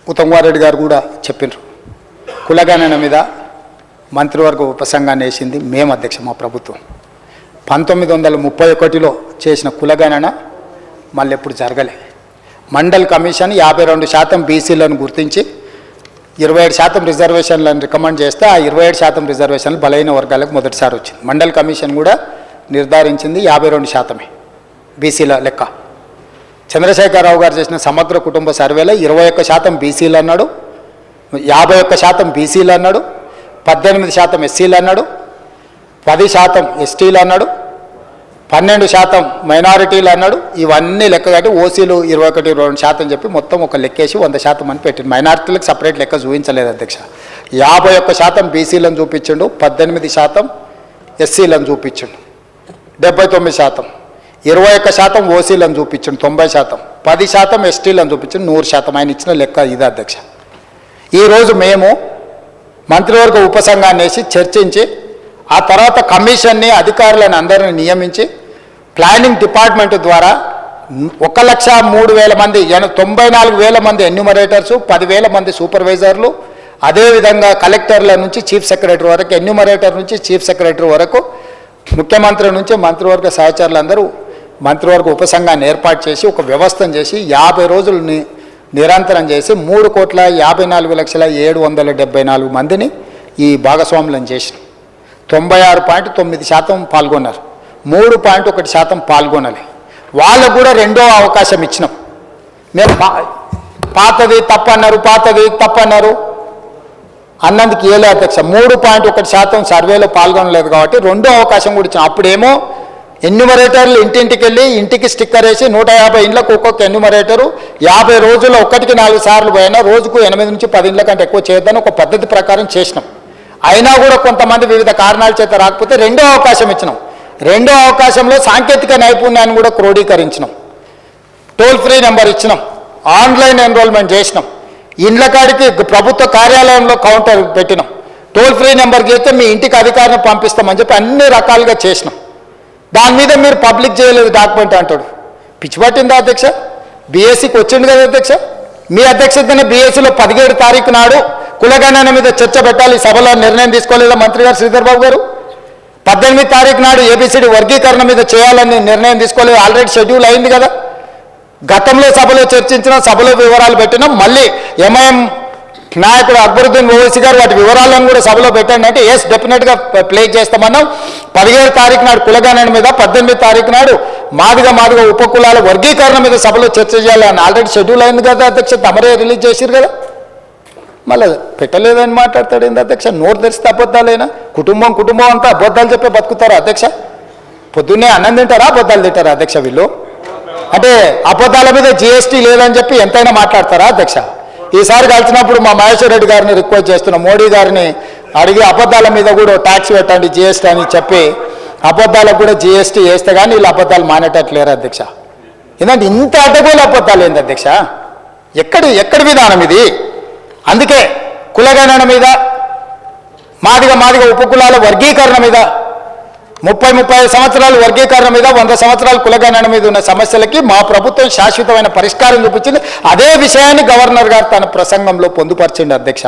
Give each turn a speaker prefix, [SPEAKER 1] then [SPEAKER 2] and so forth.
[SPEAKER 1] ఉత్తమ్ కుమార్ రెడ్డి గారు కూడా చెప్పినారు. కులగణన మీద మంత్రివర్గ ఉపసంఘాన్ని వేసింది మేము అధ్యక్ష. మా ప్రభుత్వం 1931లో చేసిన కులగణన మళ్ళీ ఎప్పుడు జరగలే. మండల్ కమిషన్ 52% బీసీలను గుర్తించి 27% రిజర్వేషన్లను రికమెండ్ చేస్తే ఆ 27% రిజర్వేషన్లు బలైన వర్గాలకు మొదటిసారి వచ్చింది. మండల్ కమిషన్ కూడా నిర్ధారించింది 52% బీసీల లెక్క. చంద్రశేఖరరావు గారు చేసిన సమగ్ర కుటుంబ సర్వేలో 21% బీసీలు అన్నాడు, 51% బీసీలు అన్నాడు, 18% ఎస్సీలు అన్నాడు, 10% ఎస్టీలు అన్నాడు, 12% మైనారిటీలు అన్నాడు. ఇవన్నీ లెక్క కట్టి ఓసీలు 21-22% చెప్పి మొత్తం ఒక లెక్కేసి 100% అని పెట్టిండు. మైనారిటీలకు సపరేట్ లెక్క చూపించలేదు అధ్యక్ష. 51% బీసీలను చూపించిండు, 18% ఎస్సీలను చూపించిండు 79%, 21% ఓసీలను చూపించిండు 90%, 10% ఎస్టీలను చూపించిండు 100%. ఆయన ఇచ్చిన లెక్క ఇది అధ్యక్ష. ఈరోజు మేము మంత్రివర్గ ఉపసంఘాన్ని వేసి చర్చించి ఆ తర్వాత కమిషన్ని అధికారులను అందరిని నియమించి ప్లానింగ్ డిపార్ట్మెంట్ ద్వారా 1,03,000 మంది 94,000 మంది ఎన్యూమరేటర్సు, 10,000 మంది సూపర్వైజర్లు, అదేవిధంగా కలెక్టర్ల నుంచి చీఫ్ సెక్రటరీ వరకు, ఎన్యూమరేటర్ నుంచి చీఫ్ సెక్రటరీ వరకు, ముఖ్యమంత్రి నుంచి మంత్రివర్గ సహచరులందరూ మంత్రివర్గ ఉపసంఘాన్ని ఏర్పాటు చేసి ఒక వ్యవస్థను చేసి 50 రోజులు నిరంతరం చేసి 3,54,774 మందిని ఈ భాగస్వాములను చేసిన 96.9% పాల్గొన్నారు. 3.1% పాల్గొనాలి. వాళ్ళకు కూడా రెండో అవకాశం ఇచ్చినాం. మేము పాతది తప్పన్నారు అన్నందుకు ఏలే అధ్యక్ష. 3.1% సర్వేలో పాల్గొనలేదు కాబట్టి రెండో అవకాశం కూడా ఇచ్చినాం. అప్పుడేమో ఎన్యూమరేటర్లు ఇంటింటికి వెళ్ళి ఇంటికి స్టిక్కర్ వేసి 150 ఇండ్లకు ఒక్కొక్క ఎన్యూమరేటరు 50 రోజుల్లో 1కి 4 సార్లు పోయినా రోజుకు 8 నుంచి 10 ఇండ్ల కంటే ఎక్కువ చేయొద్దని ఒక పద్ధతి ప్రకారం చేసినాం. అయినా కూడా కొంతమంది వివిధ కారణాల చేత రాకపోతే రెండో అవకాశం ఇచ్చినాం. రెండో అవకాశంలో సాంకేతిక నైపుణ్యాన్ని కూడా క్రోడీకరించినాం. టోల్ ఫ్రీ నెంబర్ ఇచ్చినాం, ఆన్లైన్ ఎన్రోల్మెంట్ చేసినాం, ఇండ్ల కాడికి ప్రభుత్వ కార్యాలయంలో కౌంటర్ పెట్టినాం. టోల్ ఫ్రీ నెంబర్ చేస్తే మీ ఇంటికి అధికారిని పంపిస్తామని చెప్పి అన్ని రకాలుగా చేసినాం. దాని మీద మీరు పబ్లిక్ చేయలేదు డాక్యుమెంట్ అంటాడు. పిచ్చి పట్టిందా అధ్యక్ష? బీఎస్సీకి వచ్చింది కదా అధ్యక్ష. మీ అధ్యక్షతనే బీఎస్సీలో 17 తారీఖు నాడు కులగణన మీద చర్చ పెట్టాలి, సభలో నిర్ణయం తీసుకోలేదా మంత్రి గారు శ్రీధర్ బాబు గారు? 18 తారీఖు నాడు ఏబిసిడి వర్గీకరణ మీద చేయాలని నిర్ణయం తీసుకోలేదు, ఆల్రెడీ షెడ్యూల్ అయింది కదా. గతంలో సభలో చర్చించిన, సభలో వివరాలు పెట్టినాం. మళ్ళీ ఎంఐఎం నాయకుడు అక్బరుద్దీన్ ఓవైసీ గారు వాటి వివరాలను కూడా సభలో పెట్టండి అంటే ఎస్ డెఫినెట్గా ప్లే చేస్తామన్నాం. 17 తారీఖు నాడు కులగణన మీద, 18 తారీఖు నాడు మాదిగ ఉపకులాల వర్గీకరణ మీద సభలో చర్చ చేయాలని ఆల్రెడీ షెడ్యూల్ అయింది కదా అధ్యక్ష. తమరే రిలీజ్ చేసిరు కదా. మళ్ళీ పెట్టలేదని మాట్లాడతాడు ఏంది అధ్యక్ష? నోరు తెరిస్తే అబద్ధాలేనా? కుటుంబం అంతా అబద్ధాలు చెప్పే బతుకుతారా అధ్యక్ష? పొద్దున్నే అన్నం తింటారా, అబద్ధాలు తింటారా అధ్యక్ష వీళ్ళు? అంటే అబద్ధాల మీద జిఎస్టీ లేదని చెప్పి ఎంతైనా మాట్లాడతారా అధ్యక్ష? ఈసారి కలిసినప్పుడు మా మహేశ్వర్ రెడ్డి గారిని రిక్వెస్ట్ చేస్తున్నాం, మోడీ గారిని అడిగి అబద్ధాల మీద కూడా ట్యాక్స్ పెట్టండి జిఎస్టీ అని చెప్పి అబద్ధాలకు కూడా జిఎస్టీ వేస్తే కానీ వీళ్ళు అబద్ధాలు మానేటట్లేరు అధ్యక్ష. ఎందుకంటే ఇంత అడ్డగోలు అబద్ధాలు ఏంది అధ్యక్ష? ఎక్కడి విధానం ఇది? అందుకే కులగణన మీద, మాదిగ ఉపకులాల వర్గీకరణ మీద, 30-35 సంవత్సరాల వర్గీకరణ మీద, 100 సంవత్సరాల కులగణన మీద ఉన్న సమస్యలకి మా ప్రభుత్వం శాశ్వతమైన పరిష్కారం చూపించింది. అదే విషయాన్ని గవర్నర్ గారు తన ప్రసంగంలో పొందుపరిచింది అధ్యక్ష.